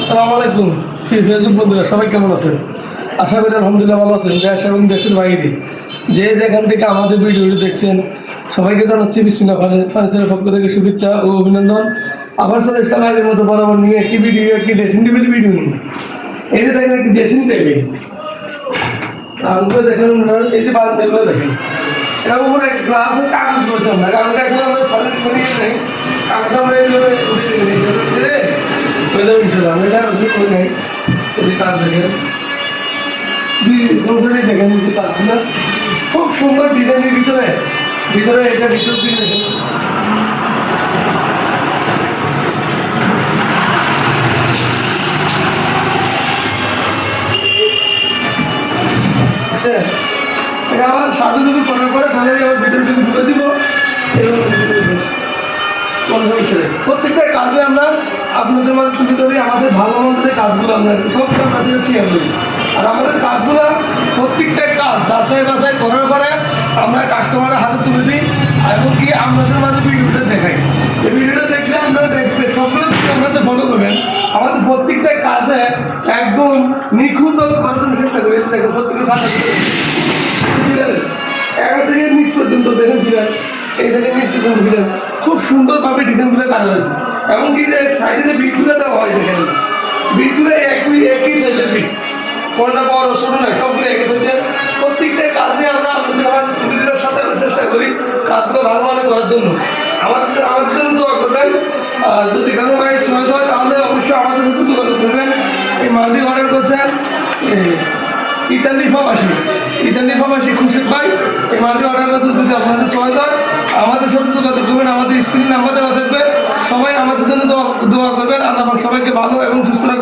আসসালামু আলাইকুম ফেসবুক বন্ধুরা, সবাই কেমন আছেন? আশা করি আলহামদুলিল্লাহ ভালো আছেন। দেশ এবং দেশের বাইরে যে যেখান থেকে আমাদের ভিডিওটি দেখছেন সবাইকে জানাচ্ছি বিসমিল্লাহ ফার্নিচারের পক্ষ থেকে শুভেচ্ছা ও অভিনন্দন। আবার চলে এসলাম আগের মতো বরাবর নিয়ে একটি ভিডিও, একটি ড্রেসিং টেবিল ভিডিও নিয়ে। এই যে দেখেন একটি ড্রেসিং টেবিল, দেখেন এই যে বারান্দাগুলো দেখেন, এরকম উপরে গ্লাস কাগজ করছেন না, কাগজটা এখন আমরা সলিড করিয়ে নেই, কাগজ আমরা এইভাবে উঠিয়ে নিই আমি এটা করি নাই। এই কাজ দেখেন, দেখেন যে কাজগুলো খুব সুন্দর ডিজাইনের ভিতরে ভিতরে এটা ভিতর দিয়ে দেখেন এটা আবার সাজুগুজু করার পরে তাহলে আবার ভিতরে যদি ঢুকে দিব। প্রত্যেকটা কাজে আমরা আপনাদের মাঝে তুলে ধরি আমাদের ভালো মন্দ যে কাজগুলো আমরা সবগুলো আপনাদের শেয়ার করি। আর আমাদের কাজগুলো প্রত্যেকটা কাজ যাচাই বাছাই করার পরে আমরা কাস্টমারের হাতে তুলে দিই, এবং কি আপনাদের মাঝে ভিডিওটা দেখাই। এই ভিডিওটা দেখলে আপনারা দেখবে সবগুলো আপনাদের ফলো করবেন। আমাদের প্রত্যেকটা কাজে একদম নিখুঁতভাবে করার জন্য চেষ্টা করি। প্রত্যেকটা কাজ এগারো থেকে নিচ পর্যন্ত দেখেন ফিরেন, এই থেকে নিচ পর্যন্ত ফিরেন, খুব সুন্দরভাবে ডিজাইনগুলো কাটা হয়েছে। এমনকি যে সাইডে যে বিটগুলো দেওয়া হয় দেখেন, বিটগুলো একই সাইজের বিট, কোনটা বড় ছোট নয়, সবগুলো একই সাইজের। প্রত্যেকটা কাজে আমরা আপনাদের সাথে চেষ্টা করি কাজগুলো ভালোভাবে করার জন্য। আমাদের জন্য দোয়া করবেন। যদি কারো ভাই সহজ হয় তাহলে অবশ্যই আমাদের সাথে যোগাযোগ করবেন। এই মাল্টি অর্ডার করছেন ইতালি প্রবাসী খুশিদ ভাই, এই মাল্টি অর্ডার করছেন। যদি আপনাদের সহজ হয় আমাদের সাথে যোগাযোগ করবেন, আমাদের স্ক্রিন নাম্বার দেওয়া থাকবে। সবাই আমাদের জন্য দোয়া করবেন। আল্লাহ পাক সবাইকে ভালো এবং সুস্থ রাখবেন।